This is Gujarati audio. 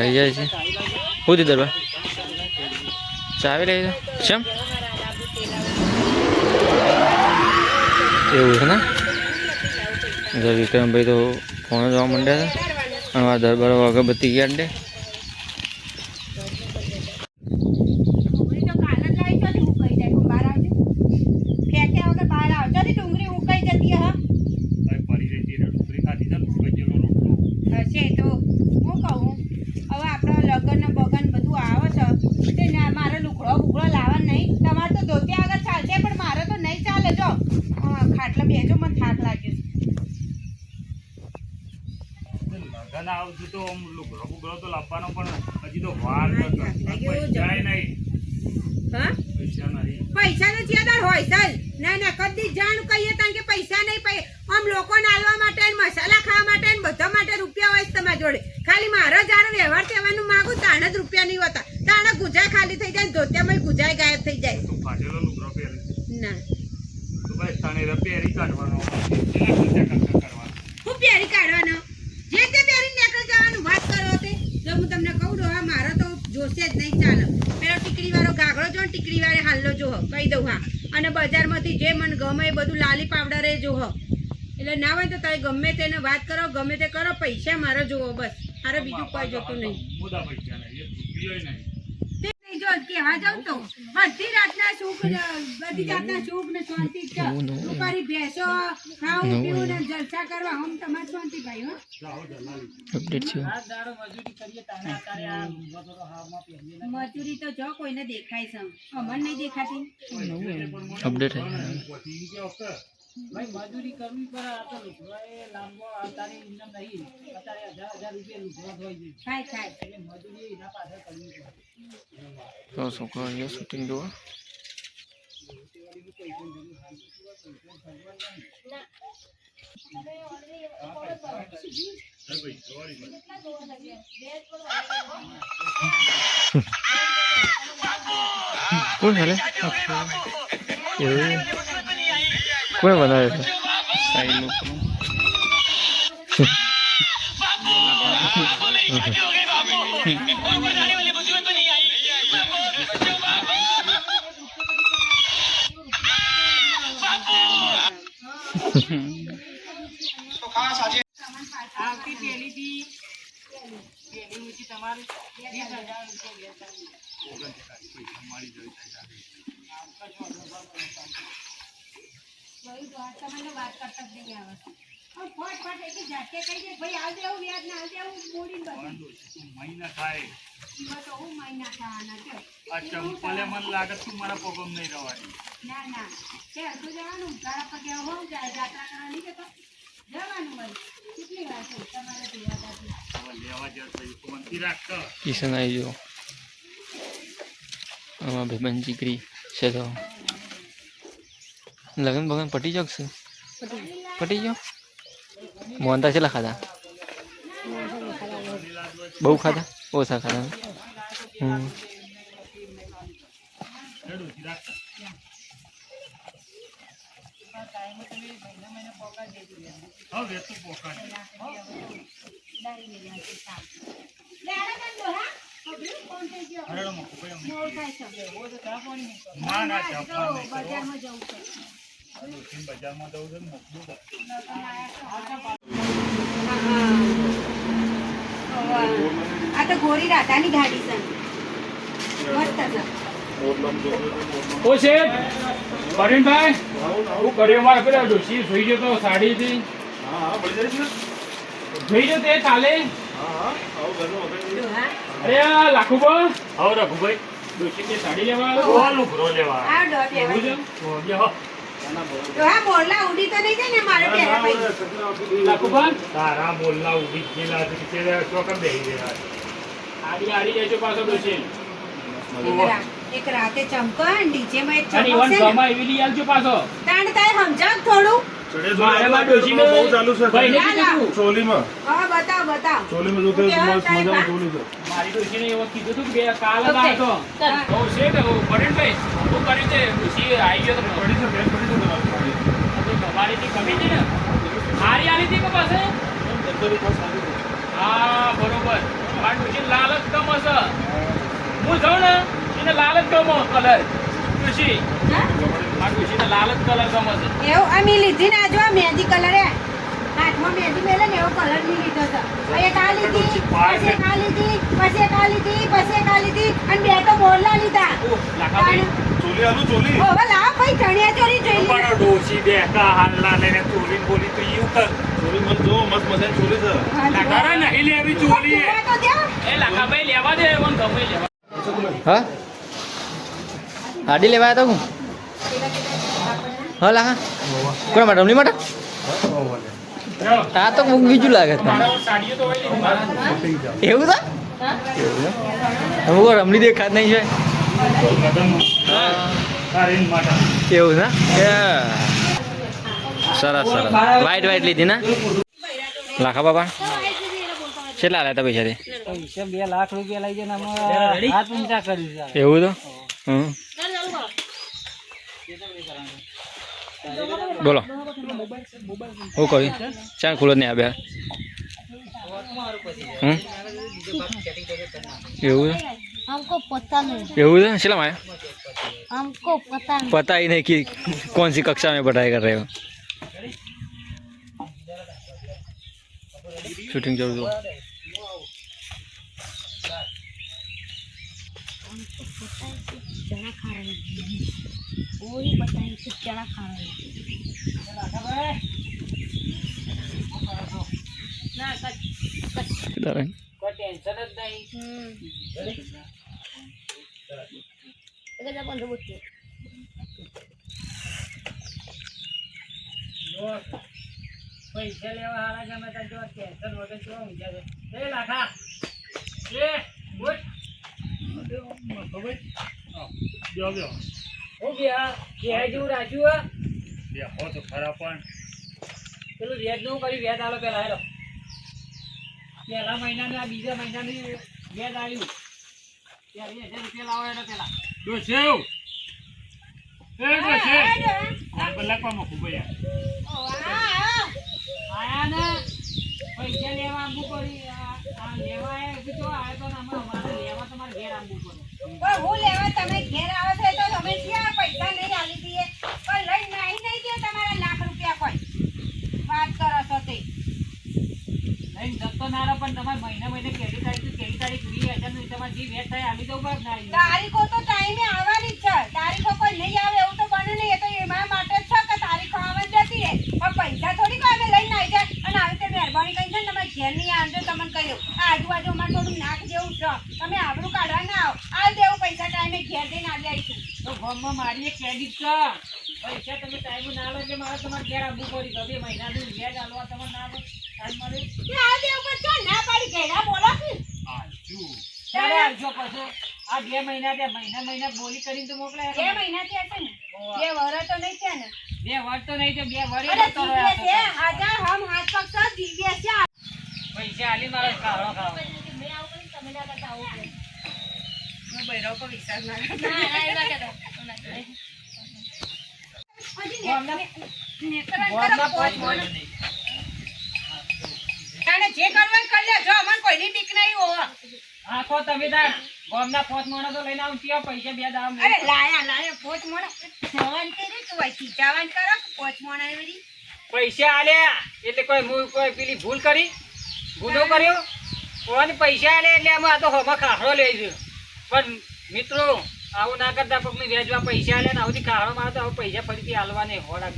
આવી જાય છે હું થી દરબાર ચાવી લઈ ચમ એવું છે ને વિક્રમભાઈ તો ફોન જોવા માંડ્યા છે અને દરબાર અગરબત્તી ગયા દે પૈસા નો ચેદાર હોય સર ના ના કદી જાણ કહીએ કારણ કે પૈસા નહીં આમ લોકોને આલવા માટે મસાલા ખાવા માટે બધા માટે રૂપિયા હોય તમારી જોડે ખાલી મારો જાણે વ્યવહાર કહેવાનું માંગુ તાણે જ રૂપિયા નહીં હોતા તાણે ગુજાય ખાલી થઈ જાય ધોતિયામાં ગુજાય ગાયબ થઈ જાય ના હું પહેરી કાઢવાનો જે તે પહેરી નીકળી જવાનું વાત કરો તે જો હું તમને કહું ડોહા મારો તો જોશે જ નહીં ચાલે પેલો ટીકડી વાળો ગાગડો જો ટીકડી વાળે હાલ્લો જો કહી દઉં હા અને બજારમાંથી જે મને ગમે એ બધું લાલી પાવડર એ જો એટલે ના હોય તો તમે ગમે તેને વાત કરો ગમે તે કરો પૈસા મારો જોવો બસ મારે બીજું કોઈ જોતું નહીં જો કેવા જાવ તો બધી રાતના સુખ બધી જાતના સુખ ને શાંતિ ઉપરી ભેંસો ખાવું પીવું ને જલસા કરવા હમ તમાર શાંતિ ભાઈ હો અપડેટ છે મજૂરી તો જો કોઈને દેખાય છે અમન નહીં દેખાતી અપડેટ ભાઈ મજૂરી કરવી પડે આ તો લુકવાએ લાંબો તારી ઇન્કમ નહીં અત્યારે 1000 રૂપિયા લુકવા હોય છે ખાય ખાય એટલે મજૂરી એના પાછળ કરવી પડે તો છોકરા અહીંયા શૂટિંગ જોવા કોણ હાલે કોણ બનાવે છે સાઈ લોકો આવતી પેલી ઊંચી તમારે 20000 રૂપિયા વાત કરતા જ નહીં આવે ફટ ફટ એક જાતે કહી દે ભાઈ આવજે આવું વ્યાજ ના આવજે આવું મોડીને બધું મહિના થાય તો હું મહિના ખાવાના છે અચ્છા હું ભલે મને લાગે તું મારા પ્રોબ્લેમ નહીં રહેવાની ના ના તે હજુ જવાનું તારા પગે હોવ જાય જાત્રા કરવાની કે તો જવાનું હોય કેટલી વાર છે તમારે જોવા લેવા જશે મંદિર રાખતો કિશન આવી ગયો આમાં ભાઈબંધ દીકરી છે તો લગન બગન પટી જશે પટી ગયો મોહનતા કેટલા ખાધા બહુ ખાધા ઓછા ખાધા બજારમાં જવું છે આ તો ગોરી રાધાની ગાડી છે મસ્ત ઓ શેઠ પરવીનભાઈ હું કર્યો મારે પેલા ડોશી જોઈ ગયો તો સાડી હતી જોઈ ગયો તે કાલે અરે આ લાખુબા આવો રઘુભાઈ ડોશી કે સાડી લેવા લુગરો લેવા આ ડોટ બોલા ઉડી તો નહીં જાય ને મારે પહેરા ભાઈ લાખુબા તારા બોલના ઉડી ગયેલા છે કે ચોકમ બેહી ગયા આડી આડી જાય પાછો ડોશી એક રાતે ચમકન ડીજે માં એક અને ઈવન સમય એવી લઈ આવજો પાછો તાણ તાય સમજાવ થોડું મારે માં ડોશી ને બહુ ચાલુ છે ભાઈ ને કીધું ચોલીમાં હા બતાવ ચોલીમાં જોતે મસ્ત મજાની ચોલી છે મારી ડોશી ને એવો કીધું તું કે કાલ જ આવ્યો તો શેઠ પરવીનભાઈ શું કર્યું છે ડોશી આવી ગયો તો પડી છે બેન પડી છે તમારી થી કમી હતી ને હારી આલી હતી કે પાસે તમારી હા બરોબર મારી ડોશી લાલ જ કહું ને એને લાલ જ ગમો કલર ખુશી હા? મારી ખુશીને લાલ જ કલર ગમે છે એવું અમે લીધી ને આ જો મહેંદી કલર હે હાથમાં મહેંદી મેલે ને એવો કલર ની લીધો છે એક આ લીધી પછી એક આ લીધી પછી એક આ લીધી પછી એક આ લીધી અને બે તો મોરલા લીધા ઓ લાખાભાઈ ચોલી આલુ ચોલી ઓ હવે લાવ ભાઈ ચણિયા ચોરી જોઈ લીધી પણ ડોસી બેકા હાલના લઈને ચોરી બોલી તો ઈયું કર ચોલી મત જો મસ્ત મજાની ચોલી છે લાખારા નહીં લેવી ચોરી જોવા તો દ્યો. એ લાખાભાઈ લેવા દે એવન ગમે લેવા હા આડી લેવા આવ્યા તા હું હા લાખા કોણ માટે રમણી માટે આ તો કોક બીજું લાગે છે મારા સાડીઓ તો હોય લીધી એવું તો અમુક રમણી દેખાત નહીં છે એવું ને સરસ સરસ વાઈટ વાઈટ લીધી ને લાખા બાપા કેટલા આવ્યા હતા પૈસાથી પૈસા 2 લાખ રૂપિયા લઈ જઈને અમે હાથ ઊંચા કર્યું છે એવું તો હમ બોલો હું કહ્યું ચાલ ખુલ્લો જ નહીં આવ્યા હમ એવું છે हमको पता नहीं એવું છે શેલા માં हमको पता नहीं पता ही नहीं कि कौन सी कक्षा में पढ़ाई कर रहे हो शूटिंग चल दो चना खा रहे हैं वो ही बताएं कि चना खा रहे हैं किधर है કોઈ ટેન્શન જ નહીં अगर जब बंद होते જો પૈસા લેવા હારા ગમે ત્યાં જો ટેન્શન વગર જો ઊંચા છે એ લાખા એ ઉઠ હું ગયા ઘેર જેવું રાખ્યું પેલું વ્યાજ નું કર્યું વ્યાજ આલો પેલા હેલો પહેલા મહિનાનું આ બીજા મહિનાનું વ્યાજ આવ્યું ત્યારે 1000 રૂપિયા લાવો એટલે પેલા ડોસેવ એ ડોસેવ આ કલાકમાં ખૂબયા આયા ને પૈસા લેવા આંબુ પડી આ લેવા આવ્યા તો આ તો અમારે લેવા તમારે ઘેર આંબુ પડે પણ હું લેવા તમે ઘેર આવો છો તો તમે ક્યાં પૈસા નહીં આલી દઈએ પણ લઈ નહીં દે તમારા લાખ રૂપિયા કોઈ વાત કરો છો તે નહીં જતો ના રહો પણ તમારે મહિને કેલી તારીખ 20,000 નું તમારે જે વેચ થાય આવી દઉં બરાબર ના આવી તારીખો તો ટાઈમે આવવાની જ છે તારીખો કોઈ નહીં આવે એવું તો બને નહીં એ તો એમાં માટે જ છે કે તારીખો આવે જતી રહે પણ પૈસા થોડી કોઈ અમે લઈને આવી જાય અને આવી રીતે મહેરબાની કરી છે ને તમે ઘેર નહીં આવજો તમને કહ્યું આ આજુબાજુ અમારે થોડું નાક જેવું છે તમે આબરૂ કાઢવા ના આવો આ દેવું પૈસા ટાઈમે ઘેર જઈને આવી આવીશું તો ફોર્મમાં મારી એક ક્રેડિટ છે પૈસા તમે ટાઈમ ના લો એટલે મારે તમારે ઘેર આવવું પડ્યું તો 2 મહિનાનું વ્યાજ આલવા તમારે ના આવે ટાઈમ મળે આ દેવું પર છો ના પાડી ઘેરા બોલો કે ત્યારે આવજો પછી આ 2 મહિના ત્યાં મહિના બોલી કરીને તો મોકલાય 2 મહિનાથી હશે ને 2 વર્ષ તો નહીં છે ને 2 વર્ષ તો નહીં તો 2 વર્ષ અરે જતો જીવ્યા છે રહ્યો આજા હમ હાથ પક્ષ જીવ્યા છે પૈસા આલી મારે ખાવા ખાવા मैं आओगे તમે ના કરતા આવો હું બૈરાવ પર વિશ્વાસ ના કરું. ના ના એ ના કરતા હજી ગામના- નેકરણ કરો, ગામના કોઈ પોચ બોલો. તાણે જે કરવાનું કરી લેજો અમને કોઈની બીક નહીં હોવા હા તો તમે તાર ગામના 5 માણસો લઈને આવું ત્યાં પૈસા 2 દામ અરે લાયા પોચ મોણા જવાન કરી તું હોય ખીચાવાન કરો પોચ મોણા ને બધી પૈસા આલ્યા એટલે કોઈ પેલી ભૂલ કરી ગુનો કર્યો કોણ પૈસા આલે એટલે અમે આ તો હમા ખાખરો લઈ ગયો પણ મિત્રો આવું ના કરતા કોકની વેચવા પૈસા આલે ને આવતી ખાખરો માં તો આવું પૈસા ફરીથી આલવા નહીં હોડાક